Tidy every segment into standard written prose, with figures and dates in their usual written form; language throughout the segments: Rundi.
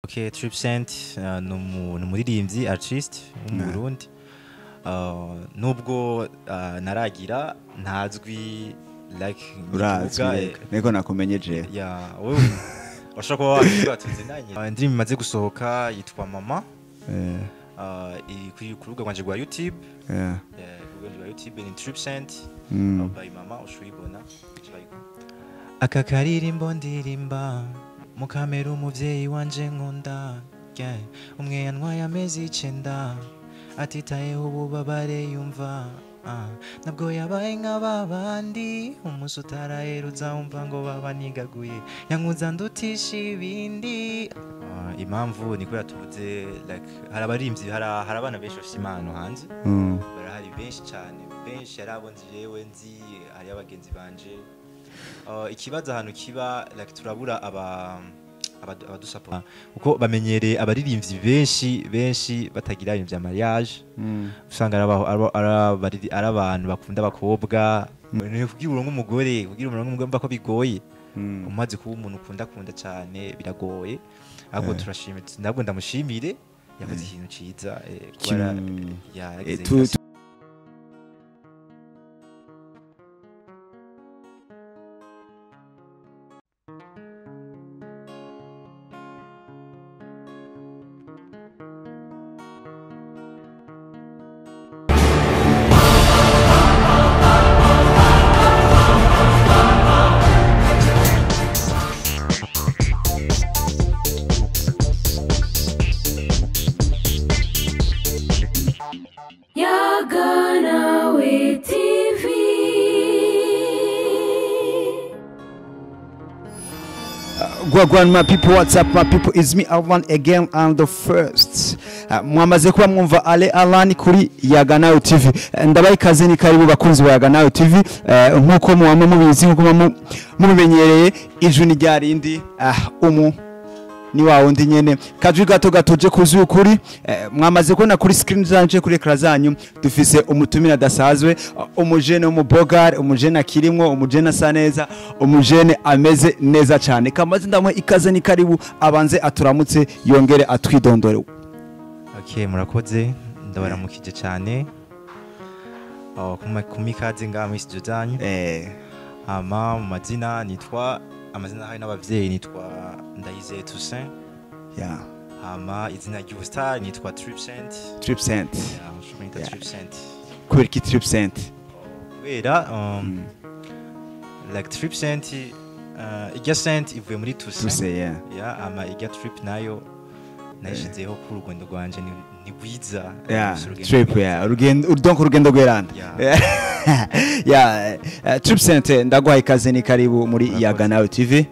Okay, Trip Cent ni umuririmbyi artiste wo mu Burundi. Nubwo naragira ntazwi like urazwi nego nakumenyeje ya wewe washaka kuba wakiga tuzinanye. Indirimbo imaze gusohoka yitwa Mama. Iri ku rubuga rwanje rwa YouTube. Ku rubuga rwa YouTube ni Trip Cent by Mama ushobora aka karirimbo ndirimba mukamera umuvyeyi wanje nkunda umwe yantwaye amezi 9 atitayeho ububabare yumva nabwo yabaye nk'ababandi umunsi utarahera uzumva ngo baba nigaguye yankuza ndutisha ibindi. Impamvu niko yatuvuze like hari abarimvyi hari abana benshi bafite impano hanze barahari benshi cyane benshi yarabonze jewe nzi hari abagenzi banje. Ikibazo ahantu kiba like turabura abadusapota uko bamenyereye abaririmbyi benshi batagira ibintu bya mariage usanga ari abantu bakunda abakobwa kugira urongo umugore mva ko bigoye umaze kuba umuntu ukunda cyane biragoye ahubwo turashimira nabwo ndamushimire yakoze ikintu ciza Gwagwan my people, what's up my people, is me Alvan again and the first mwamaze kuba mwumva Ale Alani kuri Yaganayo TV. Ndabaye kaze ni karibu bakunzi wa Yaganayo TV. Nkuko muwama mubizi nkuko mubimenyereye ijuni ryarindi ni wa wundi nyene kajwi gato je kuzuye kuri mwamaze kubona kuri screen zanje kuri ekran zanyu dufise umutumira dasazwe umujene w'umubogare umujene akirimwo umujene asa neza umujene ameze neza cyane kamaze ndamwe ikaze ni karibu abanze aturamutse yongere atwidondore. Okay, murakoze ndabaramukije cyane kumikaze ngaha muri studio zanyu. Mu mazina nitwa amazina hari n'abavyeyi nitwa Ndayizeye Toussaint. Izina ry'ubustar nitwa Trip Cent. Trip Cent. Trip Cent. Kubera ki Trip Cent? Kubera like Trip Cent ijya Cent ivuye muri Toussaint. Ijya Trip nayo nashizeho ku rugendo rwanje ni gwiza. Trip urugendo rweranda. Trip Cent ndagwaye ikaze ni karibu muri Yaganayo TV.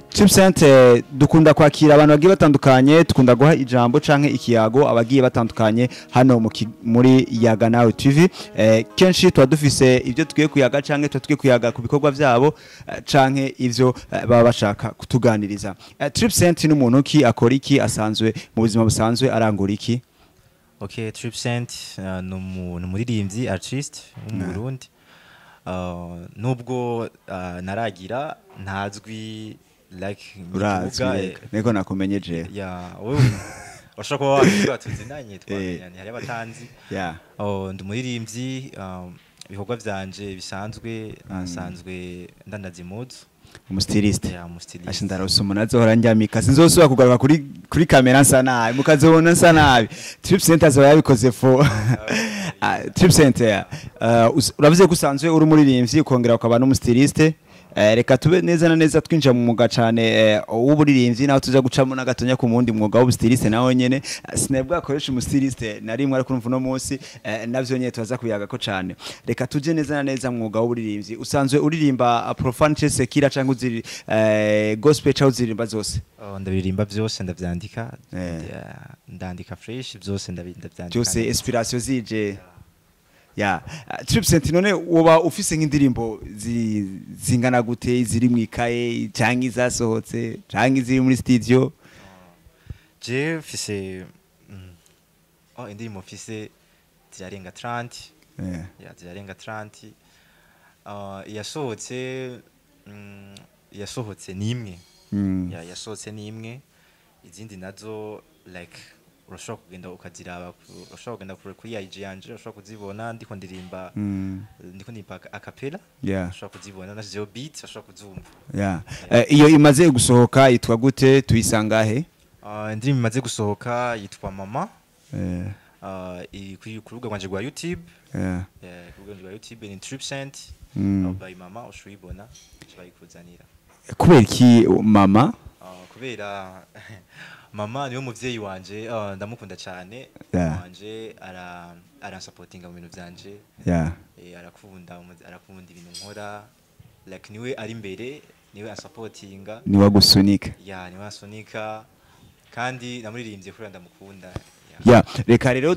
Trip Cent dukunda kwakira abantu bagiye batandukanye, tukunda guha ijambo canke ikiyago abagiye batandukanye hano muri Yaganayo TV. Kenshi twa dufise ivyo tugiye kuyaga canke tugiye kuyaga ku bikorwa vyabo canke ivyo baba bashaka kutuganiriza. Trip Cent ni umuntu ki akora iki asanzwe mu buzima busanzwe arangura iki? Okay, Trip Cent ni umuririmbyi artiste wo mu Burundi. Nubwo naragira ntazwi like urazwi nego nakumenyeje wewe washaka kuba wakiga tuzinanye twamenyanye hari abatanzi. Ndi umuririmbyi ibikorwa vyanje bisanzwe asanzwe ndandaza impuzu umustiliste ashindara usumuna zohora njyamika sinzosubira kugaruka kuri kamera nsa nabi mukazobona nsa nabi. Trip Cent azoba yabikoze Trip Cent uravuze ko usanzwe uri umuririmbyi ukongera ukaba n'umustiliste. Reka tube neza na neza twinjira mu mwuga cyane w'uburirimbyi naho tuza gucamo n'agatonya ku mundi mwuga w'ubustiliste naho nyene sinebwa akoresha umustiliste narimwe ariko urumva no munsi navyo nyene tuza kuyaga ko cyane. Reka tuje neza na neza mu mwuga w'uburirimbyi usanzwe uririmba profane sekira cyangwa uziri gospel cyangwa uziririmba zose? Ndabiririmba byose ndavyandika ndandika fresh byose ndavyandika byose inspiration zije. Trip Cent none woba ufise nk'indirimbo zingana gute ziri mu ikaye cyangwa izasohotse cyangwa ziri muri studio? Je fise indirimbo mfise zirarenga 30. Zirarenga 30. Yasohotse nimwe. Yasohotse nimwe izindi nazo like urashobora kugenda ukaziraba urashobora kugenda kuri IG yanje urashobora kuzibona ndiko ndirimba acapella urashobora kuzibona nashizeho beat urashobora kuzumva iyo imaze gusohoka yitwa gute tuyisangahe indirimbo imaze gusohoka yitwa mama ku rubuga rwanje rwa YouTube ku rubuga rwa YouTube ni Tripcent by mama ushobora bayikuzanira kubera iki mama kubera mama niwe muvyeyi wanje ndamukunda cyane wanje aransapotinga mu bintu byanje arakunda ibintu nkora like niwe ari imbere niwe asupportinga niwe agusunika niwe asunika kandi namuririmbye kubera ndamukunda reka rero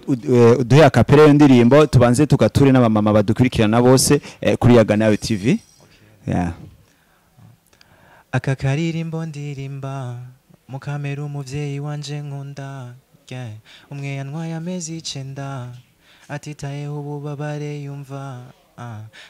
uduhe acapella yo ndirimbo tubanze tugature n'abamama badukurikirana bose kuri Yaganayo TV aka karirimbo ndirimba mukamera umuvyeyi wanje nkunda umwe yantwaye amezi 9 atitayeho ububabare yumva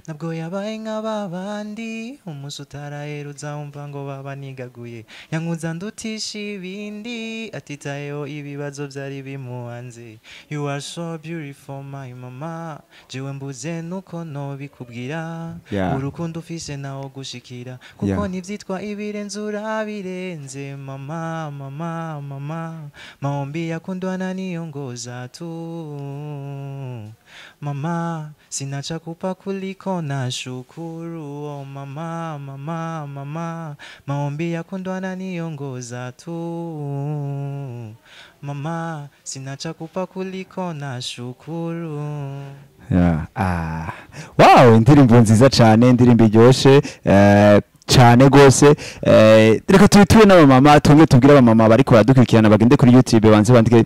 nabwo yabaye nk'ababandi umunsi utarahera uzumva ngo baba nigaguye yankuza ndutisha ibindi atitayeho ibibazo byari bimuhanze you are so beautiful my mama jewe mbuze nuko nobikubwira urukundo ufise nawo gushikira kuko nivyitwa ibirenze urabirenze mama mama mama maombi yakundwana niyongoza tu mama sinacha kupa kuliko na shukuru oh mama mama mama maombi yakundwana niyongoza tu mama sinacha kupa kuliko na shukuru wow indirimbo nziza cyane indirimbo iryoshe cyane gose reka tubiture n'abamama tumwe tubwira abamama bariko baradukurikirana bagende kuri YouTube banze bandike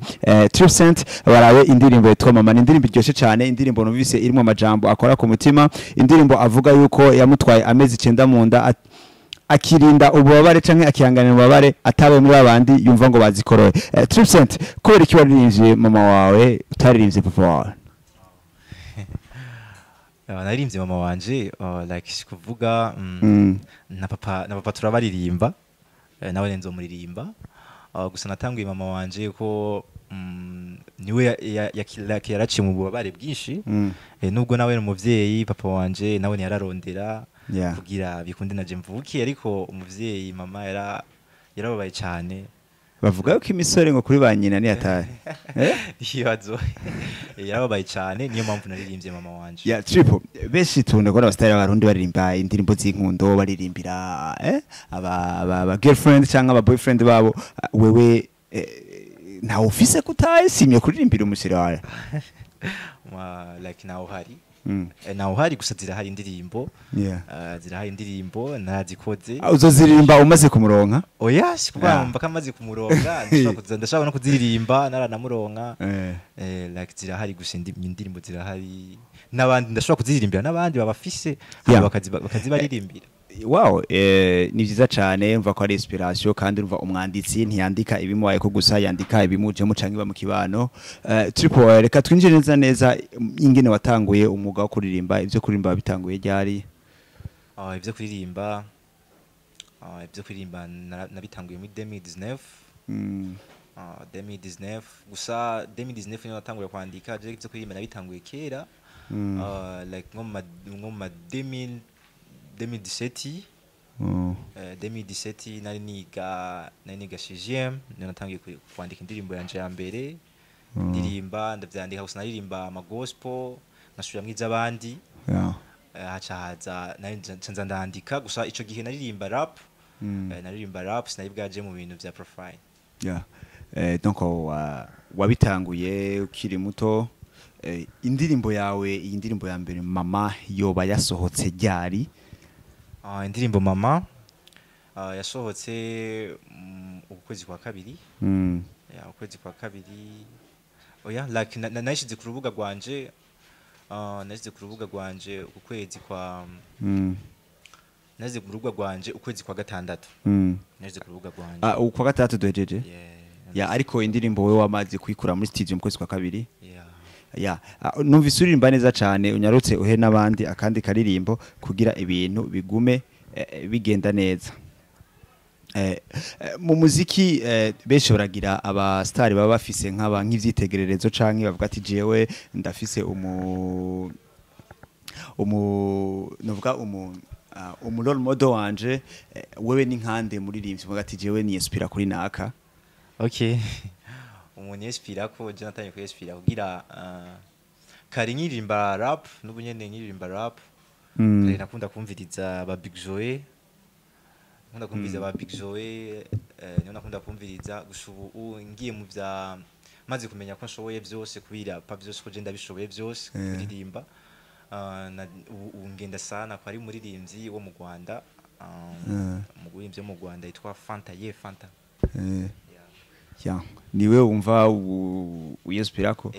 Tripcent barawe indirimbo yitwa mama ni indirimbo iryoshe cyane indirimbo numvise irimo amajambo akora ku mutima indirimbo avuga yuko yamutwaye amezi 9 mu nda akirinda ububabare canke akihanganira ububabare atabe muri abandi yumva ngo bazikoroye Tripcent kubera iki waririmbye mama wawe utaririmbye papa wawe naririmbye mama wanje like kuvuga na papa turabaririmba nawe nzo muririmba gusa natanguye mama wanje ko niwe yaraciye mu bubabare bwinshi nubwo nawe umuvyeyi papa wanje nawe yararondera kugira bikunde naje mvuki ariko umuvyeyi mama yarababaye cyane bavuga yuko imisore ngo kuri ba nyina ni atari yibazo yarababaye cyane niyo mpamvu naririmbye mama wanje Triple beshi tunde ko abastari abarundi baririmba indirimbo z'inkundo baririmbira aba girlfriend cyangwa aba boyfriend babo wewe nta office kutaye simye kuririmbira umusire wawe like naho hari naho hari gusa zirahari indirimbo zirahari indirimbo narazikoze uzoziririmba umaze kumuronka oya sikubamba kamaze kumuronka ndashaka no kuziririmba naranamuronka like zirahari gusa indirimbo zirahari nabandi ndashaka kuziririmbira nabandi babafise bakazibaririmbira wow ni byiza cyane mva ko ari inspiration kandi umva umwanditsi ntiyandika ibimuwaye ko gusa yandika ibimuje mu canke ba mu kibano Triple reka twinjire neza ingene watanguye umwuga wo kuririmba ivyo kuririmba bitanguye ryari ivyo kuririmba nabitanguye muri 2019 2019 gusa 2019 niyo natanguye kwandika je ivyo kuririmba nabitanguye kera like nko ma 2017 nari niga 6e natangiye kwandika indirimbo yanje ya mbere ndirimba ndavyandika gusa naririmba ama gospel nasubiramwe iz'abandi haza nza ndandika gusa ico gihe naririmba rap sinari bwaje mu bintu vya profile donc wabitanguye ukiri muto indirimbo yawe iyi ndirimbo ya mbere mama yoba yasohotse ryari indirimbo mama yasohotse ukwezi kwa kabiri ukwezi kwa kabiri oya like nashize ku rubuga rwanje ukwezi kwa nazize ku rubuga rwanje ukwezi kwa gatandatu nazize ku rubuga rwanje ukwa gatandatu duhejeje ariko indirimbo we wamaze kuyikura muri studio mu kwezi kwa kabiri numvise uririmba neza cyane unyarutse uhe n'abandi akandi karirimbo kugira ibintu bigume bigenda neza mu muziki benshi baragira aba star baba bafise nk'ivyitegererezo canke bavuga ati jewe ndafise novuga role model wanje wewe ni nkande muririmbyi bavuga ati jewe ni inspira kuri naka. Okay. Umuntu yespira ko je natanye ko yespira kugira kari nkiririmba rap n'ubu nyene nkiririmba rap. Kare nakunda kumviriza ba Big Joe. Nkunda kumviriza ba Big Joe, niyo nakunda kumviriza gushubu ngiye mu vya maze kumenya ko nshoboye byose kubira pa byose ko je ndabishoboye byose kuririmba. Ngenda sana ko ari muririmbyi wo mu Rwanda, mu guhimbye mu Rwanda yitwa Fanta Fanta. Niwe wumva uyespirako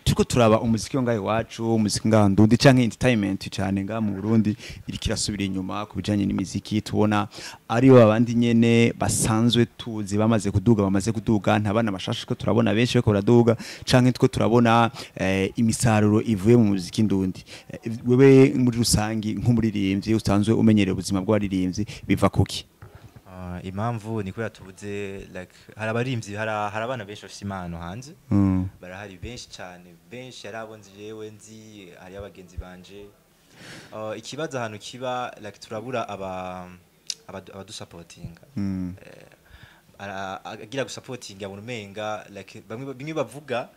turiko turaba umuziki ngahe wacu, umuziki ngaha ndundi canke entertainment cyane ngaha mu Burundi iri kirasubira inyuma kubijanye n'imiziki. Tubona ari abandi nyene basanzwe tuzi bamaze kuduga ntabana bashashe ko turabona benshi ko baraduga canke two turabona imisaruro ivuye mu muziki ndundi. Wewe muri rusangi nk'umuririmbyi usanzwe umenyereye ubuzima bw'abaririmbyi biva kuki? Impamvu niko yatubuze like hari abarimvyi hari abana benshi bafite impano hanze, barahari benshi cyane, benshi yarabonze jewe nzi hari abagenzi banje. Ikibazo ahantu kiba like turabura abadusupportinga, agira gusupportinga abantu menga like bamwe bavuga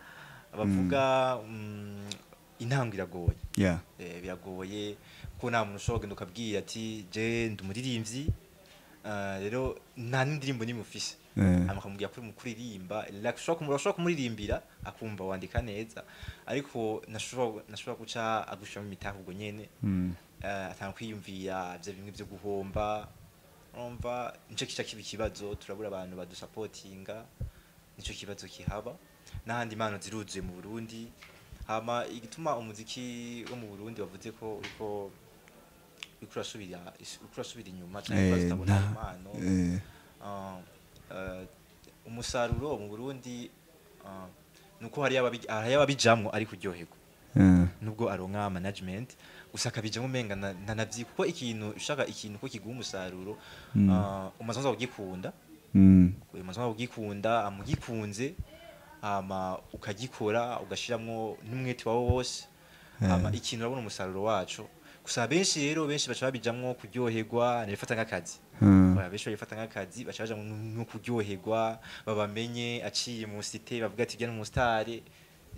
intambwe iragoye. Biragoye ko nta muntu ushobora kugenda ukabwira ati je ndumuririmbyi rero nta n'indirimbo nimwe ufise akamubwira kuri mukuririmba ushobora kumuririmbira akumva wandika neza, ariko nashobora guca agushamo imitaho ubwo nyene atanga kwiyumvira bya bimwe byo guhomba. Urumva nico kica kiba ikibazo, turabura abantu badusupportinga, nico kibazo kihaba. N'ahandi impano ziruzuye mu Burundi, hama igituma umuziki wo mu Burundi bavuze ko uriko ukurasubira inyuma cyane bazitabona impano. Umusaruro mu Burundi nuko hari ababijamwo ari kuryoherwa, nubwo aronka management gusa akabijamwo menga ntanavyi, kuko ikintu ushaka ikintu ko kiguha umusaruro umazanza kugikunda, umazanza kugikunda amugikunze ama ukagikora ugashiramwo n'umwete wawe wose, ama ikintu urabona umusaruro wacu. Gusa benshi bacha babijamwo kuryoherwa nifata nk'akazi. Benshi babifata nk'akazi bacha baja no kuryoherwa, babamenye aciye mu cité bavuga ati bya mu star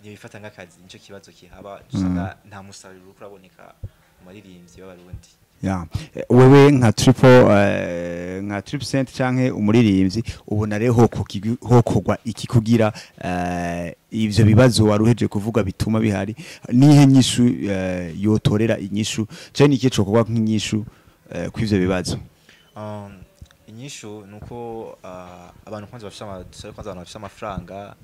nibifata nk'akazi. Nico kibazo kihaba, dusanga nta musaruro kuraboneka mu maririmbyi b'abarundi. Wewe nka Triple Cent canke umuririmbyi ubona rero hokogwa iki kugira ivyo bibazo waruheje kuvuga bituma bihari, nihe nyishu yotorera inyishu cyane iki cokogwa nk'inyishu kw'ivyo bibazo? Inyishu nuko abantu kwanza bafite amafaranga,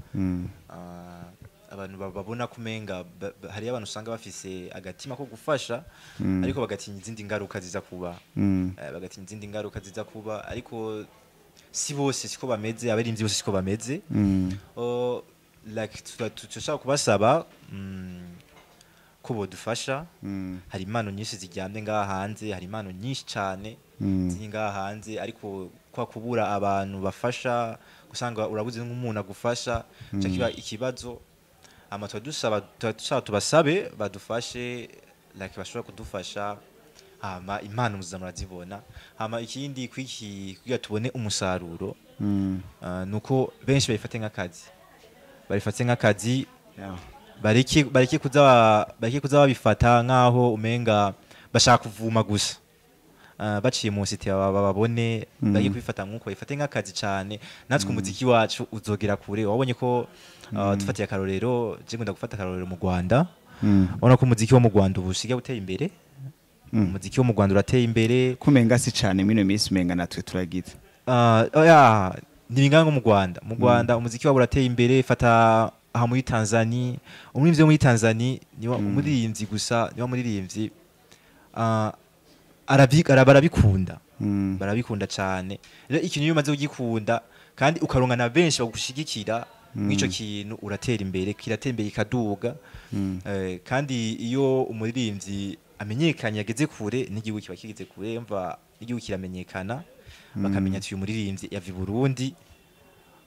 abantu babona kumenga hari abantu usanga bafise agatima ko gufasha, ariko bagatinya izindi ngaruka ziza kuba, ariko si bose siko bameze, abarimvyi bose siko bameze. Like tushaka kubasaba ko bodufasha. Hari impano nyinshi ziryamye ngaha hanze, hari impano nyinshi cyane ziri ngaha hanze, ariko kwa kubura abantu bafasha, gusanga urabuze nk'umuntu agufasha kiba ikibazo. Amatwa tubasabe badufashe, like bashobora kudufasha, hama impano muzamrazibona. Hama ikindi kugira tubone umusaruro nuko benshi bayifate nk'akazi, bariki kuza babifata nkaho umenga bashaka kuvuma gusa, baciye mu cité babone bari kwifata nkuko bayifate nk'akazi cyane. Natwe umuziki wacu uzogera kure. Wabonye ko dufatiye akarorero, je ngunda gufata akarorero mu Rwanda, ubona ko umuziki wo mu Rwanda ubusiga uteye imbere. Umuziki wo mu Rwanda urateye imbere kumenga si cyane mwino minsi umenga natwe turagize nibinganga mu Rwanda. Mu Rwanda umuziki wabo urateye imbere. Fata aha muri Tanzania, umuririmbyi wo muri Tanzania niwa umuririmbyi gusa, niwa muririmbyi barabikunda cyane. Rero ikintu iyo umaze kugikunda kandi ukaronga na benshi bagushigikira mwico kintu, uratera imbere, kiratera imbere ikaduga. Kandi iyo umuririmbyi amenyekanye yageze kure, n'igihugu kiba kigeze kure, mva n'igihugu kiramenyekana. bakamenya ati uyu muririmbyi yavi Burundi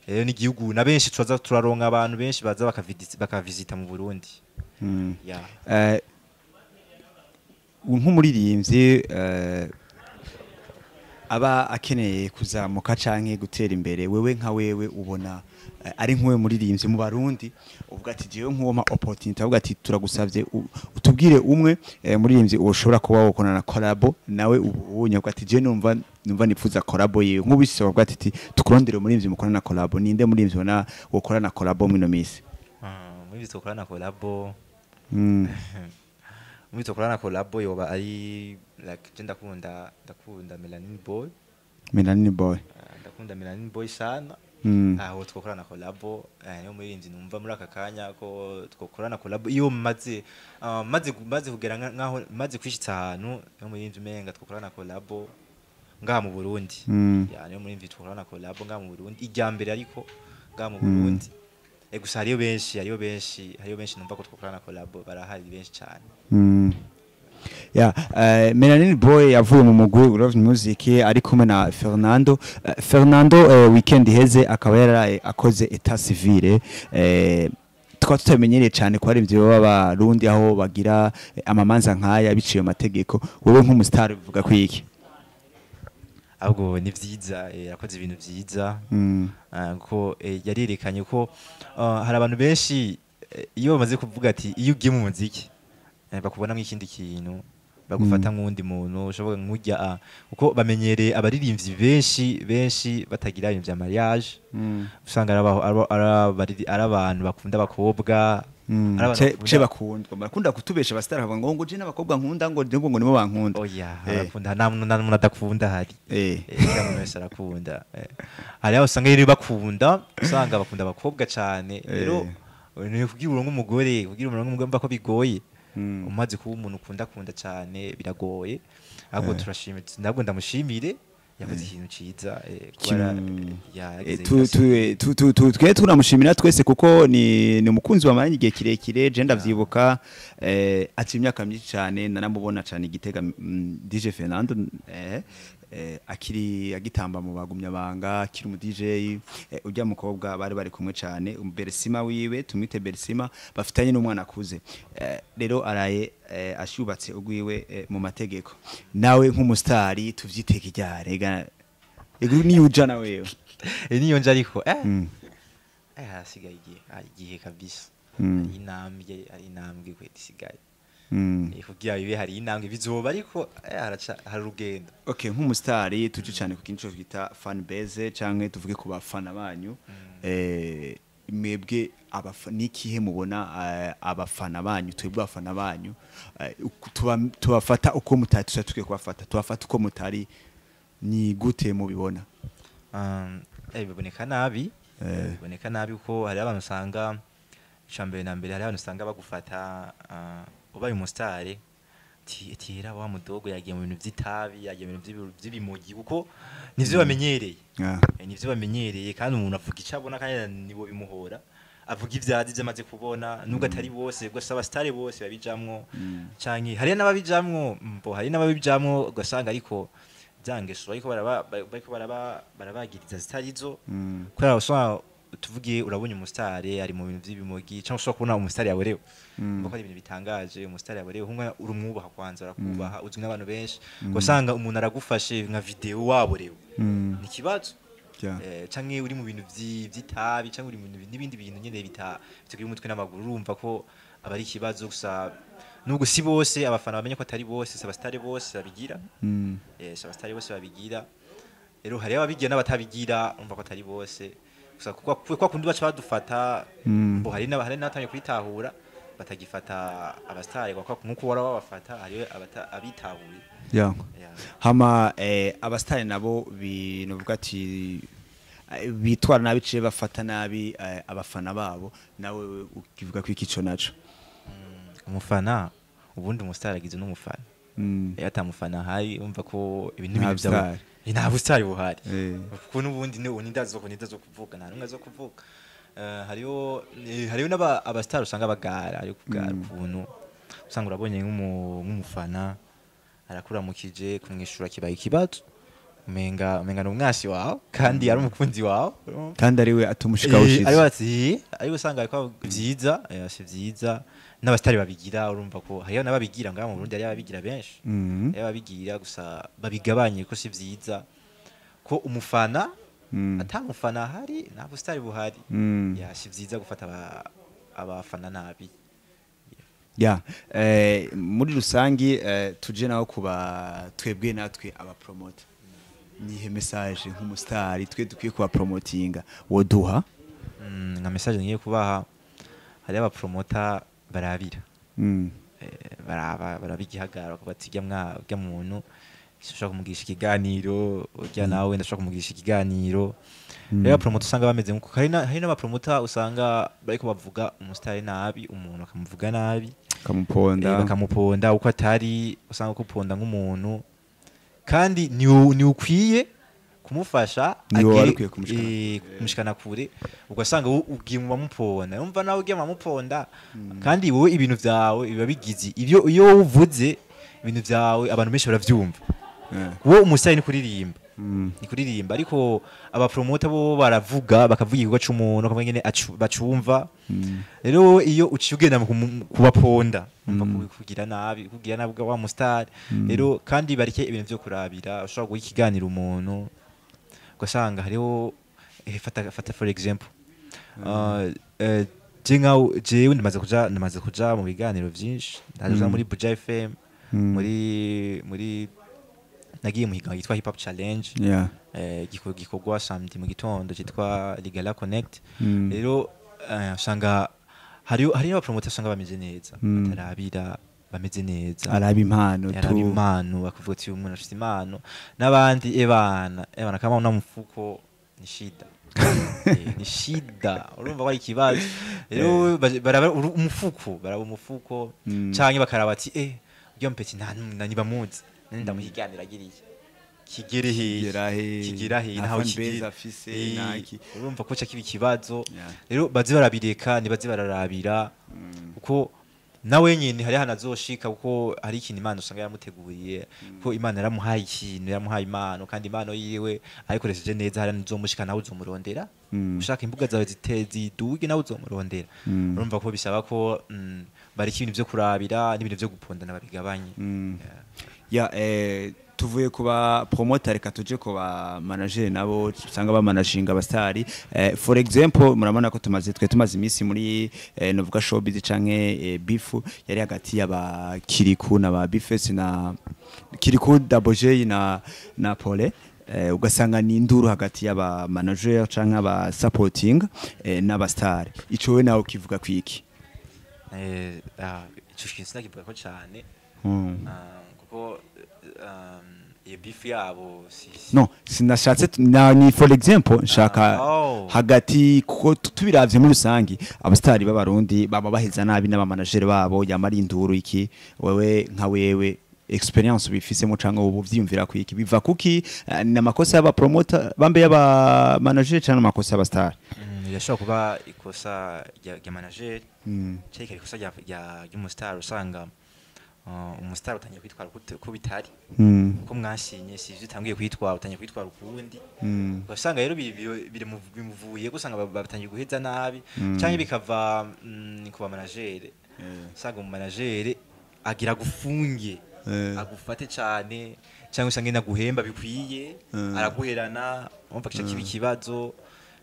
rero n'igihugu na benshi turaza turaronka abantu benshi baza bakavizita mu Burundi nk'umuririmbyi aba akeneye kuzamuka canke gutera imbere wewe nka wewe ubona ari nk'uwe muririmbyi mu Barundi uvuga ati jewe nk'uwo ma opportunity uvuga ati turagusavye utubwire umwe muririmbyi ushobora kuba wokona na collabo nawe ubonye uvuga ati je numva nipfuza collabo yewe nk'ubise uvuga ati tukurondere muririmbyi mukora na collabo ninde muririmbyi ubona wokora na collabo mwino misi muririmbyi tukora na collabo muririmbyi tukora na collabo yoba ari like je ndakunda Melanin Boy ndakunda Melanin Boy sana aho twokorana collabo niyo muririmbyi numva muri aka kanya ko twokorana collabo iyo maze kugera nkaho maze kwishitsa ahantu niyo muririmbyi umenga twokorana collabo ngaha mu Burundi niyo muririmbyi twokorana collabo ngaha mu Burundi ijya mbere ariko ngaha mu Burundi gusa hariyo benshi numva ko twokorana collabo barahari benshi cyane Melanin Boy yavuye mu mugwi Love Music ari kumwe na Fernando weekend heze akaba yarakoze etat civile tukaba tutamenyereye cyane ko ari imvyo b'abarundi aho bagira amamanza nkaya biciye amategeko wowe nk'umustar uvuga ko iki ahubwo ni vyiza yakoze ibintu vyiza ko yarerekanye ko hari abantu benshi iyo bamaze kuvuga ati iyo ugiye mu muziki bakubona nk'ikindi kintu bagufata nk'undi muntu ushobora nk'ujya uko bamenyereye abaririmbyi benshi batagira ibintu bya mariage usanga ari abantu bakunda abakobwa ce bakundwa barakunda kutubesha abasitari bavuga ngo je n'abakobwa nkunda ngo nibo bankunda oya barakunda nta muntu adakunda hari umuntu wese arakunda hari aho usanga rero bakunda usanga bakunda abakobwa cyane rero ni kugira nk'umugore mva ko bigoye umaze kuba umuntu ukunda cyane biragoye ahubwo turashimira ntabwo ndamushimire yakoze ikintu ciza twe tunamushimira twese kuko ni umukunzi wa maranye igihe kirekire je ndavyibuka ati imyaka myinshi cyane naramubona cyane Igitega DJ Fernando akiri agitamba mu bagumya banga akiri mu DJ ujya mukobwa bari kumwe cyane Bersima wiwe tumwite Bersima bafitanye n'umwana akuze rero araye ashubatse ugwiwe mu mategeko nawe nk'umustari tuvyiteka iryarega niyo ujana wewe niyo nje ariko asigaye igihe kabisa inambwe kwe disigaye kugira bibe hari intambwe bizoba ariko hari urugendo okay nk'umustari tuje cyane ku kintu cyo twita fan base canke tuvuge ku bafana banyu mwebwe nikihe mubona abafana banyu twebwe abafana banyu tubafata uko mutatu tuke kubafata tubafata uko mutari ni gute mubibona biboneka nabi uko hari abantu usanga icambere na mbere hari abantu usanga bagufata ubaye umustare tira wa mudogo yagiye mu bintu vy'itabi yagiye mu bintu vy'ibimogi kuko nivyo bamenyereye kandi umuntu avuga icabona kandi nibo bimuhora avuga ivyazi vyamaze kubona nubwo atari bose gusa abastare bose babijamwo canke hari n'ababijamwo ugasanga ariko byangesho ariko barabagiriza zitarizo kubera usanga tuvugiye urabonye umustare ari mu bintu vy'ibimogi cyangwa ushobora kubona umustare yaborewe bako ari ibintu bitangaje umustare yaborewe humwe urumwubaha kwanza arakubaha uzwi n'abantu benshi gusanga umuntu aragufashe nka video waborewe ni kibazo canke uri mu bintu vy'itabi canke uri mu n'ibindi bintu nyene bitagira umutwe n'amaguru urumva ko abari kibazo gusa nubwo si bose abafana bamenye ko atari bose abastare bose babigira abastare bose babigira rero hari ababigira n'abatabigira umva ko atari bose gusa kwa kundi baca badufata bo hari n'abatanye kwitahura batagifata abastare nkuko wara babafata hari abitahuye hama abastare nabo binuvuga ati bitwara nabi ciye bafata nabi abafana babo nawe ukivuga ko ikico naco umufana ubundi umustari agize n'umufana yatamufana hari umva ko ibintu byawe nta bustari buhari kuko n'ubundi nindazo kuvuga nta numwe zo kuvuga hariyo n'abastari usanga bagara ari kugara ukuntu usanga urabonye nk'umufana arakuramukije kumwishura kibaye ikibazo umenga n'umwasi wawe kandi ari umukunzi wawe kandi ari we atumushika ushize ari usanga ko vyiza si vyiza n'abastari babigira urumva ko hariyo nababigira ngaho mu Burundi ari ababigira benshi babigira gusa babigabanye ko si vyiza ko umufana atamufana hari nta bustari buhari si vyiza gufata abafana nabi muri rusangi tuje naho kuba twebwe natwe aba promoter nihe message nk'umustar twe dukwiye kuba promotinga woduha nka message ngiye kubaha hari aba promoter barabira barabigihagara ko batirya mwabya muntu ushaka kumugisha ikiganiro urya nawe ndashaka kumugisha ikiganiro rero promoter usanga bameze nkuko hari n'aba promoter usanga bariko bavuga umustar nabi umuntu akamuvuga nabi bakamuponda uko atari usanga kuponda nk'umuntu kandi ni ukwiye kumufasha kumushikana kure ugasanga ugiye mu bamuponda umva nawe ugiye mu bamuponda kandi wowe ibintu vyawe biba bigize iyo uvuze ibintu vyawe abantu benshi baravyumva wowe umusitari ni kuririmba ariko aba promoter bo baravuga bakavuga igikorwa c'umuntu kamwe nyene bacumva rero iyo uciye ugenda kubaponda kugira nabi wa mustari rero kandi barike ibintu vyo kurabira ushobora guha ikiganiro umuntu ugasanga hariho fata for example jewe ndamaze kuja mu biganiro vyinshi ndaje muri Buja FM muri nagiye mu higanwa yitwa Hip Hop Challenge gikorwa samedi mu gitondo cyitwa Ligala Connect rero usanga hariyo abapromoter usanga bameze neza batarabira bameze neza araba impano bakavuga ati umuntu afite impano n'abandi ebana kama una mfuko ni shida ni shida urumva ko ari kibazo rero baraba umufuko canke bakaraba ati byo mpeti nani bamuzi ndamuhiganira agiriye kigerahe naho kigera urumva ko cyakiba ikibazo rero bazi barabireka nibazi bararabira uko nawe nyine hari hanazoshika kuko hari ikintu Imana usanga yaramuteguriye ko Imana yaramuhaye ikintu yaramuhaye impano kandi impano yiwe ayikoresheje neza hari nizomushika nawe uzomurondera ushaka imbuga zawe ziduge nawe uzomurondera urumva ko bisaba ko bari ibintu byo kurabira n'ibintu byo gupondana babigabanye tuvuye kuba promoter reka tuje kuba manager nabo usanga ba managing abastari for example murabona ko tumaze imisi muri novuga showbiz canke beef yari hagati y'aba Kiriku na ba Bifes na Kiriku Double J na Pole ugasanga ni induru hagati y'aba manager canke aba supporting n'abastari ico we nawe kivuga kwiki ico kintu kivuga ko cyane kuko beef yabo no sinashatse ni for example nshaka hagati kuko tubiravye muri rusangi abastari b'abarundi baba baheza nabi n'aba manager babo yamari induru iki wewe nka wewe experience bifisemo canke ubu vyimvira kwiki biva kuki n'amakosa y'aba promoter bambe y'aba manager canke amakosa y'abastari yashobora kuba ikosa ya manager cyangwa ikosa y'umustar usanga umustar utangiye kwitwara ko bitari ko mwashinye sivyo utangiye kwitwara utangiye kwitwara ukundi ugasanga rero bimuvuye gusanga batangiye guheza nabi canke bikava ku manager usanga mu manager agira gufunge agufate cyane cyangwa usange naguhemba bikwiye araguherana umva kica kibi kibazo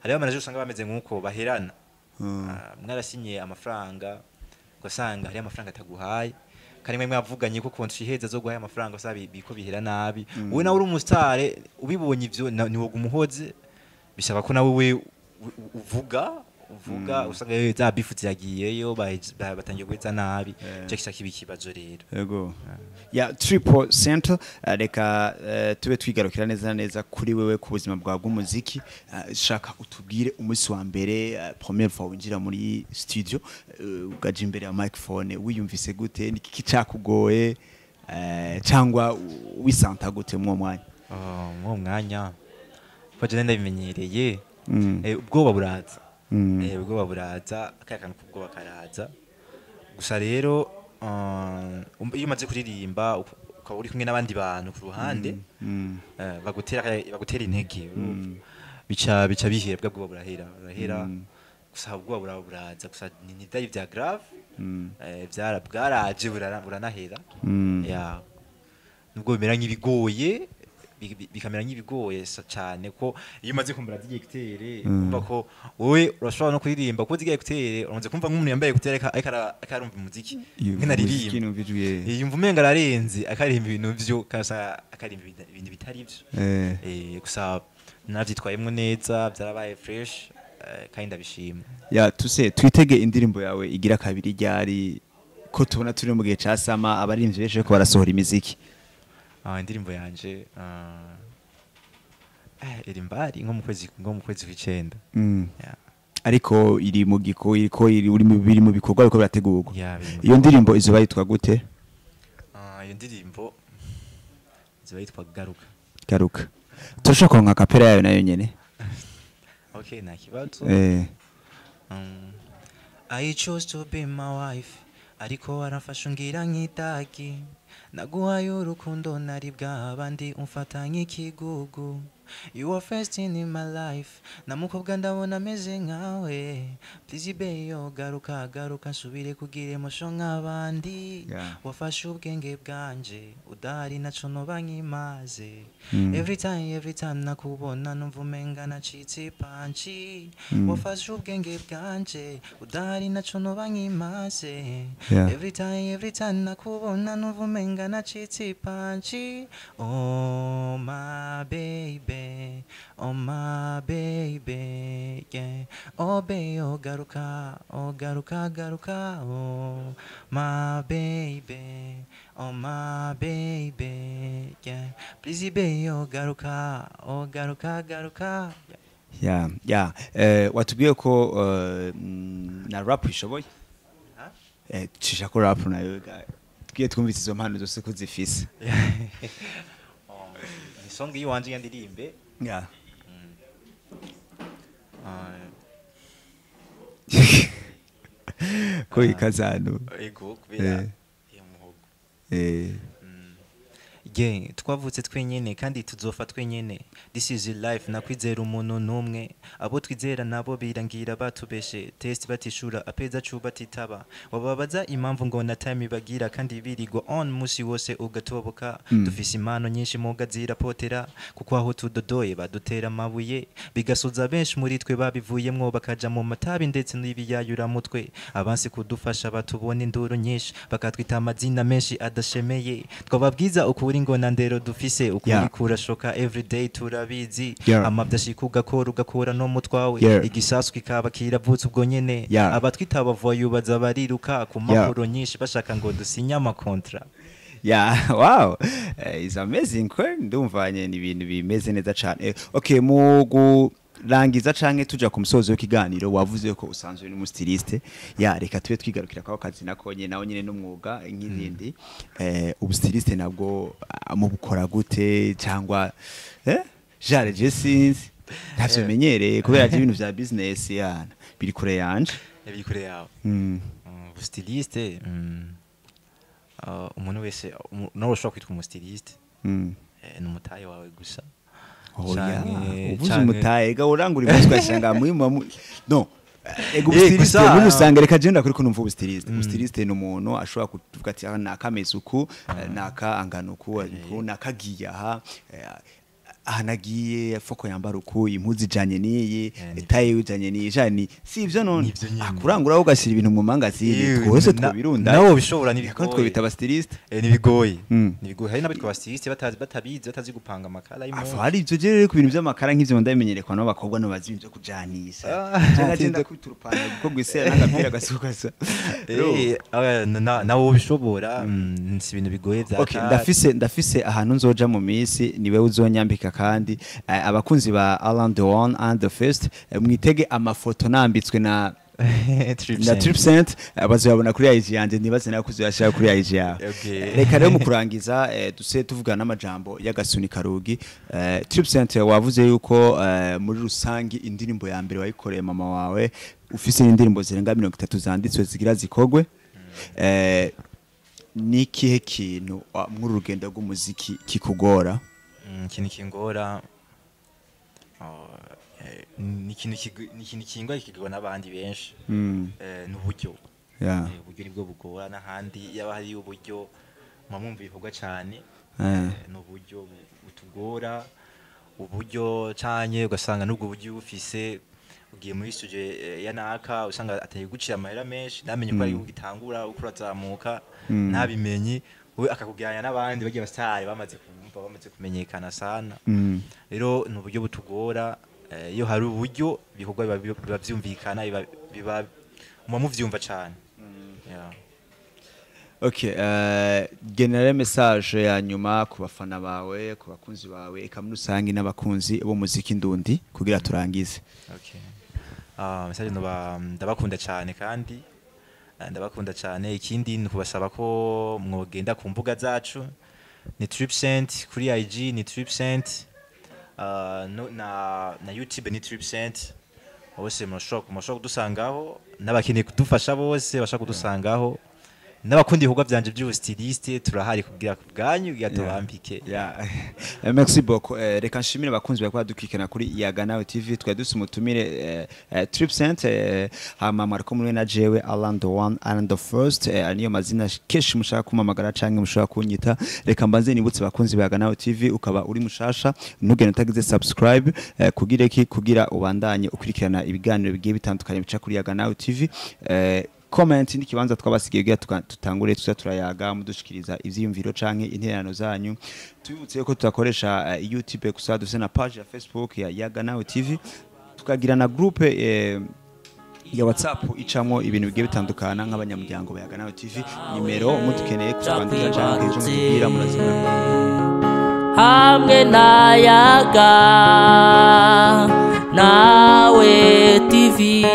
hariyo manager usanga bameze nkuko baherana mwarasinye amafaranga ugasanga hariyo amafaranga ataguhaye kandi mwe mwavuganye ko konti iheza zo guhaye amafaranga usabi biko bihera nabi wowe nawe uri umustare ubibonye ivyo ni wo gumuhoze bisaba ko nawe we uvuga usanga za bifuti yagiyeyo batangiye kweza nabi cyo kiba ikibazo rero yego ya Triple Center reka tube twigarukira neza kuri wewe ku buzima bwa bw'umuziki shaka utubwire umunsi wa mbere première fois winjira muri studio ugaje imbere ya microphone wiyumvise gute niki cyakugoye cyangwa wisanta gute mu mwanya mu mwanya ko je ndabimenyereye ubwoba buraza ubwoba buraza akakana kubwoba karaza gusa rero iyo umaze kuririmba ukaba uri kumwe n'abandi bantu ku ruhande bagutera intege bica bihera bwa burahera gusa ubwo buraza gusa ni dai vya grave bwaraje buranahera ya nubwo bimera nk'ibigoye bikamera nk'ibigoye cyane ko iyo umaze kumbura digitere umva ko wowe urashobora no kuririmba ko digitere uronze kumva nk'umuntu yambaye digitere akarumva umuziki nk'inaririmba yumva umenga ararenze akarimba ibintu byo kasa akarimba ibintu bitari byo gusa navyitwayemwo neza byarabaye fresh kandi ndabishima ya twitege indirimbo yawe igira kabiri ryari ko tubona turi mu gihe ca sama abarimvye beshe ko barasohora imiziki indirimbo yanje iri mbari nko mu kwezi kw'icenda ariko iri mu biri mu bikorwa ariko birategurwa iyo ndirimbo izoba yitwa gute iyo ndirimbo izoba yitwa garuka turashaka nka kapera yayo nayo nyene okay nta kibazo I chose to be my wife ariko warafashe ungira nk'itaki naguhaye urukundo nari bw'abandi umfata nk'ikigugu you are first in my life namukobwa ndabona ameze nkawe please beyo garuka nsubire kugira emotion nk'abandi wafashe ubwenge bwanje udahari naco noba nkimaze every time nakubona numva umenga nacitse panchi wafashe ubwenge bwanje udahari naco noba nkimaze every time nakubona numva umenga nacitse panchi oh my baby oh my baby yeah oh baby oh garuka oh my baby oh my baby yeah please baby oh garuka yeah watubwiye ko na rap ishoboye cisha ko rap nayo twiye twumvise izo mpano zose ko zifise song yiwanje yandirimbe ko ikazano ego kubera iyo muhogo twavutse twenyene kandi tuzofa twenyene this is life nakwizera umuntu numwe abo twizera nabo birangira batubeshe test batishura apeza cuba titaba wababaza impamvu ngo na time bagira kandi birigo on musi wose ugatoboka dufise impano nyinshi mu gazira potera kuko aho tudodoye badutera mabuye bigasuza benshi muri twe babivuyemwo bakaja mu matabi ndetse n'ibiyayura mutwe abansi kudufasha batubona induru nyinshi bakatwita amazina menshi adashemeye twababwiza ukuri ngo nandero dufise ukuri kurashoka everyday turabizi amavyashikuga ko ugakora no mutwawe igisasu kikaba kiravutse ubwo nyene abatwitaba voyu baza bariruka ku makuru nyinshi bashaka ngo dusinye amakontra wow is amazing ndumvanye ni ibintu bimeze neza cyane okay mu rangiza canke tuja ku musozo w'ikiganiro wavuze ko usanzwe ni styliste reka tube twigarukira kwa kazi nakonye nawo nyene n'umwuga nk'izindi ubu styliste nabwo mu bukora gute cyangwa jare Jessins ntavyo menyereye kubera ibintu vya business yana biri kure yanje yawe ubu styliste umuntu wese nawe ushobora kwitwa umustiliste n'umutaye wawe gusa uvuze umutaye ga urangura imutwe ashanga muhimwa no ego ubustiliste n'umusanga reka je ndakuri ko numva ubustiliste ubustiliste n'umuntu ashobora kuvuga ati nakameze uku nakaanganuku nakagiye ahanagiye foko yambara uku impuzi janye niyi etaye ujanye niyi jani si ivyo none akurangura ugashyira ibintu mu mangazini twose twabirunda nawo bishobora nibigoye twe bita abastiliste nibigoye hari n'abitwa abastiliste batazi gupanga amakara y'impunzi hari ivyo je rero ku bintu by'amakara nk'ivyo ndamenyerekwa no bakobwa no bazi ibyo kujanisha cyangwa kwiturupana kuko gwisera n'agapira gasukasa nawo bishobora si ibintu bigoye bya ndafise ahantu nzoja mu minsi niwe uzonyambika kandi abakunzi ba Alan the One and the First mwitege amafoto nambitswe na Tripcent bazabona kuri IG yanje nibaze nakuze yashaka kuri IG yawe reka rero mu kurangiza duse tuvugana n'amajambo y'agasuni karugi Tripcent wavuze yuko muri rusangi indirimbo ya mbere wayikoreye mama wawe ufise indirimbo zirenga 30 zanditswe zigira zikogwe nikihe kintu mu rugendo rw'umuziki kikugora? Ikintu kingora ni ikintu kingwa kigwa n'abandi benshi n'uburyo uburyo nibwo bugora n'ahandi yaba hari uburyo mwumva ibikorwa cyane n'uburyo butugora uburyo cyanye ugasanga n'ubwo buryo bufise ugiye muri studio ya naka usanga ateye gucira amahera menshi namenye ko ari ugitangura uko urazamuka nabimenye we akakugiranya n'abandi bagiye basitari bamaze kumenyekana sana rero n'uburyo butugora iyo hari uburyo bikorwa biba byumvikana biba muvyumva cyane. Okay, general message ya nyuma ku bafana bawe ku bakunzi bawe eka muri rusangi n'abakunzi bo muziki ndundi kugira turangize. Okay. Message ndabakunda cyane kandi ndabakunda cyane ikindi ni kubasaba ko mwogenda ku mbuga zacu ni Tripcent kuri IG ni Tripcent na YouTube ni Tripcent bose mushobora kudusangaho n'abakeneye kudufasha bose bashaka kudusangaho n'abakundi ibikorwa byanje by'ubustiliste turahari kugira kubwanyu yatubambike. Merci beaucoup. Reka nshimire abakunzi bakwa dukikana kuri Yaganawe TV twari dusumutumire Tripcent hama marko muri na jewe Alan the one and the first niyo mazina keshi mushaka kumamagara canke mushaka kunyita. Reka mbanze nibutse abakunzi ba Yaganawe TV ukaba uri mushasha ntugende utagize subscribe kugira ubandanye ukurikirana ibiganiro bigiye bitandukanye bica kuri Yaganawe TV. Comment ni kibanza twabasigiye kugira tutangure turayaga mudushikiriza ivyiyumviro canke interano zanyu. Tubutse ko tutakoresha YouTube gusa dufite na page ya Facebook ya Yaganawe TV tukagira na groupe ya WhatsApp icamo ibintu bigiye bitandukana nk'abanyamuryango ba Yaganawe TV. Nimero mutukeneye kutwandikira canke ejo mutubwira murazima hamwe na Yaganawe TV.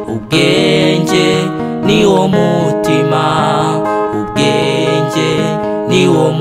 Ubwenge ni wo mutima, ubwenge ni wo